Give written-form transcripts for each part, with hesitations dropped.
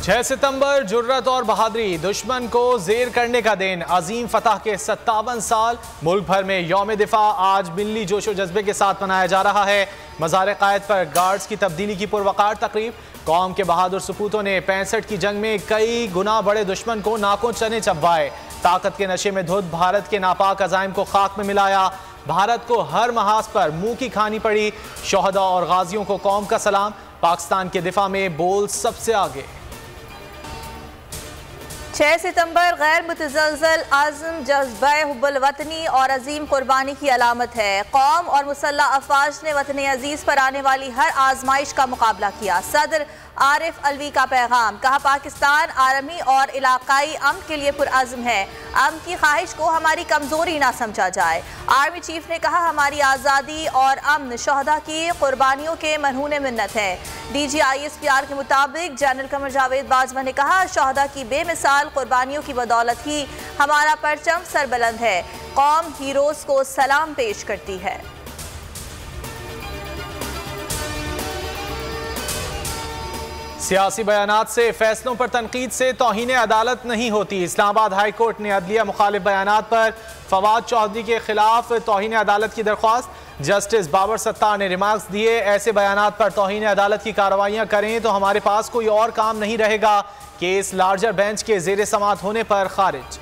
6 सितंबर जुर्रत और बहादुरी, दुश्मन को जेर करने का दिन। अजीम फतह के 57 साल। मुल्क भर में यौम दिफा आज मिली जोशो जज्बे के साथ मनाया जा रहा है। मज़ार कायद पर गार्ड्स की तब्दीली की पुरवकार तकरीब। कौम के बहादुर सपूतों ने 65 की जंग में कई गुना बड़े दुश्मन को नाकों चने चबवाए। ताकत के नशे में धुत भारत के नापाक अज़ाइम को खाक में मिलाया। भारत को हर महाज पर मुंह की खानी पड़ी। शोहदा और गाजियों को कौम का सलाम। पाकिस्तान के दिफा में बोल सबसे आगे। 6 सितंबर गैर मुतज़लज़ल आज़म जज्बा हुब्बुल वतनी और अजीम कुर्बानी की अलामत है। कौम और मुसल्लह अफवाज ने वतन अजीज़ पर आने वाली हर आजमाइश का मुकाबला किया। सदर आरिफ अलवी का पैगाम, कहा पाकिस्तान आलमी और इलाकाई अमन के लिए पुरअज़्म है। अमन की ख्वाहिश को हमारी कमज़ोरी ना समझा जाए। आर्मी चीफ ने कहा हमारी आज़ादी और अमन शोहदा की कुर्बानियों के मरहून मिन्नत है। DGISPR के मुताबिक जनरल कमर जावेद बाजवा ने कहा शोहदा की बेमिसाल कुर्बानियों की बदौलत ही हमारा परचम सरबुलंद है। कौम हीरोज़ को सलाम पेश करती है। सियासी बयानात से फैसलों पर तनकीद से तौहीन अदालत नहीं होती। इस्लामाबाद हाई कोर्ट ने अदलिया मुखालिफ बयानात पर फवाद चौधरी के खिलाफ तौहीन अदालत की दरख्वास्त। जस्टिस बाबर सत्तार ने रिमार्क्स दिए, ऐसे बयानात पर तौहीन अदालत की कार्रवाइयां करें तो हमारे पास कोई और काम नहीं रहेगा। केस लार्जर बेंच के जेर समात होने पर खारिज।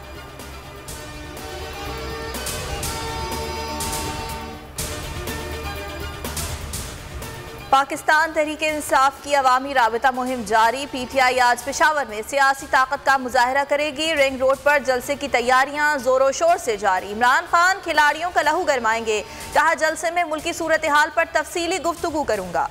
पाकिस्तान तहरीक इंसाफ की अवामी राबिता मुहिम जारी। PTI आज पेशावर में सियासी ताकत का मुजाहरा करेगी। रिंग रोड पर जलसे की तैयारियां जोरों शोर से जारी। इमरान खान खिलाड़ियों का लहू गरमाएंगे, कहा जलसे में मुल्की सूरत हाल पर तफसीली गुफ्तगू करूंगा।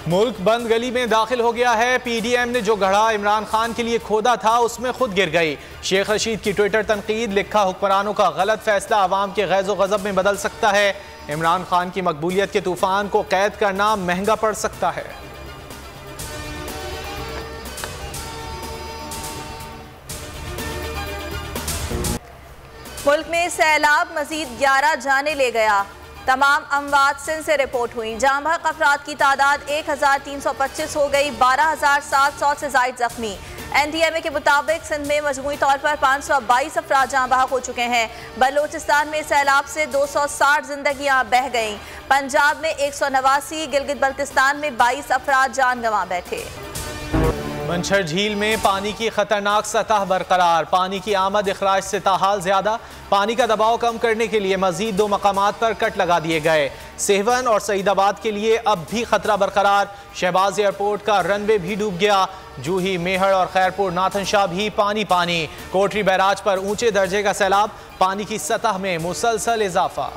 मुल्क बंद गली में दाखिल हो गया है। PDM ने जो घड़ा इमरान खान के लिए खोदा था उसमें खुद गिर गई। शेख रशीद की ट्विटर तनकीद, लिखा हुक्मरानों का गलत फैसला अवाम के गैज़ो गज़ब में बदल सकता है। इमरान खान की मकबूलियत के तूफान को कैद करना महंगा पड़ सकता है। मुल्क में सैलाब मजीद 11 जाने ले गया। तमाम अमवात सिंध से रिपोर्ट हुई। जाँ बहक अफराद की तादाद 1325 हो गई। 12700 से जायद जख्मी। NDMA के मुताबिक सिंध में मजमूई तौर पर 522 अफराद जाँ बहक हो चुके हैं। बलोचिस्तान में सैलाब से 260 जिंदगियां बह गईं। पंजाब में 189, गिलगित बल्तिस्तान में 22 अफराद जान गंवा बैठे। मंछर झील में पानी की खतरनाक सतह बरकरार। पानी की आमद इखराज से ताहाल ज्यादा। पानी का दबाव कम करने के लिए मजीद 2 मकामात पर कट लगा दिए गए। सेहवन और सईदाबाद के लिए अब भी खतरा बरकरार। शहबाज एयरपोर्ट का रनवे भी डूब गया। जूही, मेहड़ और खैरपुर, नाथनशाह भी पानी पानी। कोटरी बैराज पर ऊंचे दर्जे का सैलाब। पानी की सतह में मुसलसल इजाफा।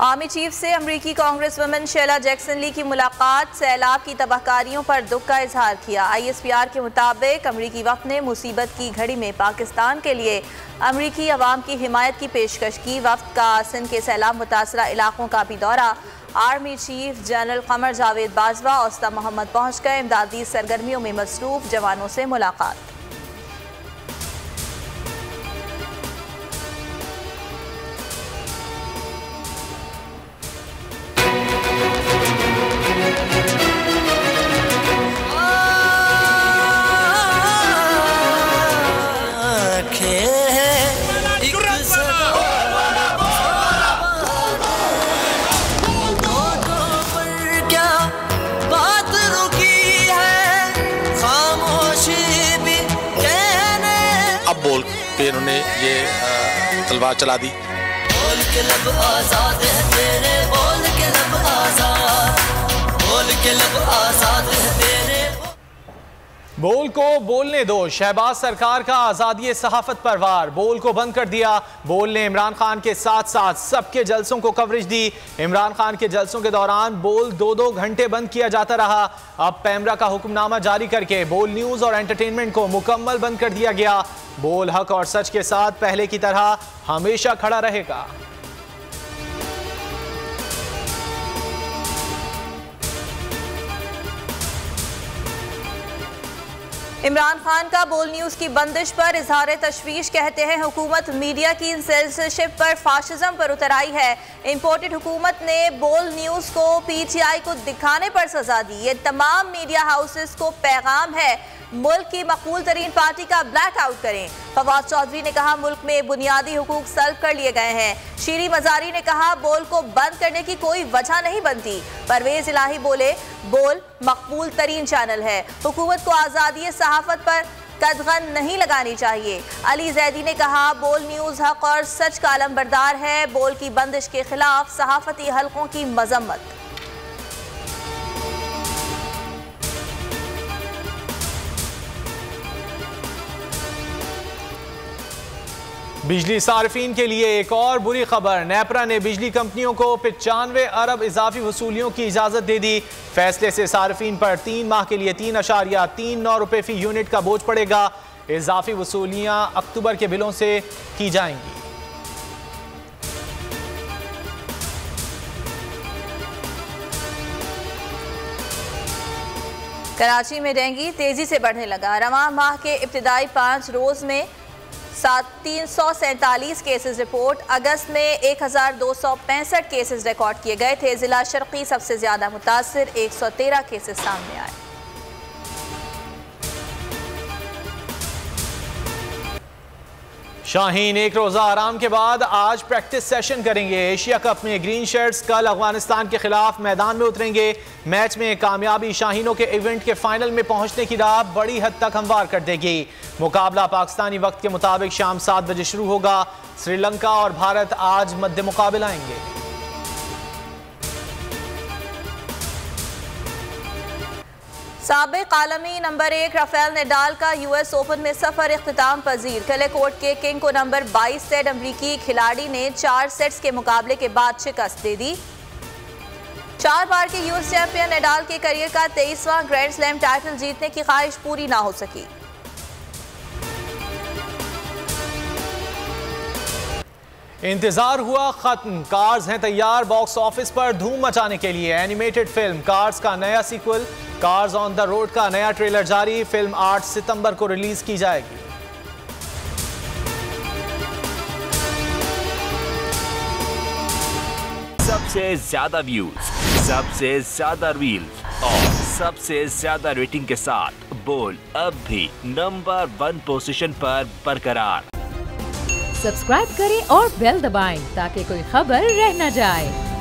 आर्मी चीफ से अमरीकी कांग्रेस वुमेन शेला जैक्सन ली की मुलाकात। सैलाब की तबाहकारियों पर दुख का इजहार किया। ISPR के मुताबिक अमरीकी वफ़द ने मुसीबत की घड़ी में पाकिस्तान के लिए अमरीकी अवाम की हिमायत की पेशकश की। वफ़द का सिंध के सैलाब मुतासरा इलाकों का भी दौरा। Army chief general Qamar Javed Bajwa और उस्ताद मोहम्मद पहुँच गए। इमदादी सरगर्मियों में मसरूफ़ जवानों से मुलाकात। बोल के इन्होंने ये तलवार चला दी। बोल के लब आजाद है तेरे, बोल के लब आजाद, बोल के लब आजाद है तेरे। बोल को बोलने दो। शहबाज सरकार का आज़ादी सहाफत पर वार। बोल को बंद कर दिया। बोल ने इमरान खान के साथ साथ सबके जलसों को कवरेज दी। इमरान खान के जलसों के दौरान बोल 2-2 घंटे बंद किया जाता रहा। अब पैमरा का हुक्मनामा जारी करके बोल न्यूज़ और एंटरटेनमेंट को मुकम्मल बंद कर दिया गया। बोल हक और सच के साथ पहले की तरह हमेशा खड़ा रहेगा। इमरान खान का बोल न्यूज की बंदिश पर इजहार तशवीश, कहते हैं हुकूमत मीडिया की सेंसरशिप पर फाशिज्म पर उतर आई है। इंपोर्टेड हुकूमत ने बोल न्यूज को PTI को दिखाने पर सजा दी। ये तमाम मीडिया हाउसेस को पैगाम है, मुल्क की मकबूल तरीन पार्टी का ब्लैक आउट करें। फवाद चौधरी ने कहा मुल्क में बुनियादी हुकूक सल्ब कर लिए गए हैं। शीरी मजारी ने कहा बोल को बंद करने की कोई वजह नहीं बनती। परवेज इलाही बोले बोल मकबूल तरीन चैनल है, हुकूमत को आज़ादी सहाफत पर कदगन नहीं लगानी चाहिए। अली जैदी ने कहा बोल न्यूज़ हक और सच का अलंबरदार है, बोल की बंदिश के खिलाफ सहाफती हलकों की मजम्मत। बिजली सार्फिन के लिए एक और बुरी खबर। नेपरा ने बिजली कंपनियों को 95 अरब इजाफी वसूलियों की इजाजत दे दी। फैसले से सार्फिन पर 3 माह के लिए 3.39 रुपए फी यूनिट का बोझ पड़ेगा। इजाफी वसूलियां अक्टूबर के बिलों से की जाएंगी। कराची में डेंगू तेजी से बढ़ने लगा। रवां माह के इब्तिदाई 5 रोज में 347 केसेस रिपोर्ट, अगस्त में 1265 केसेस रिकॉर्ड किए गए थे। जिला शर्की सबसे ज्यादा मुतासिर, 113 केसेस सामने आए। शाहीन एक रोज़ा आराम के बाद आज प्रैक्टिस सेशन करेंगे। एशिया कप में ग्रीन शर्ट्स कल अफगानिस्तान के खिलाफ मैदान में उतरेंगे। मैच में कामयाबी शाहीनों के इवेंट के फाइनल में पहुंचने की राह बड़ी हद तक हमवार कर देगी। मुकाबला पाकिस्तानी वक्त के मुताबिक शाम 7 बजे शुरू होगा। श्रीलंका और भारत आज मद्दे मुकाबला आएंगे। साबिक आलमी नंबर 1 राफेल नडाल का US ओपन में सफर इख्तिताम पजीर। किले कोर्ट के किंग को नंबर 22 सेट अमरीकी खिलाड़ी ने 4 सेट्स के मुकाबले के बाद शिकस्त दे दी। 4 बार के US चैंपियन नडाल के करियर का 23वां ग्रैंड स्लैम टाइटल जीतने की ख्वाहिश पूरी ना हो सकी। इंतजार हुआ खत्म, कार्स हैं तैयार बॉक्स ऑफिस पर धूम मचाने के लिए। एनिमेटेड फिल्म कार्स का नया sequel Cars on the road का नया ट्रेलर जारी। फिल्म 8 सितंबर को रिलीज की जाएगी। सबसे ज्यादा व्यूज, सबसे ज्यादा रील्स और सबसे ज्यादा रेटिंग के साथ बोल अब भी नंबर 1 पोजीशन पर बरकरार। सब्सक्राइब करें और बेल दबाएं ताकि कोई खबर रह न जाए।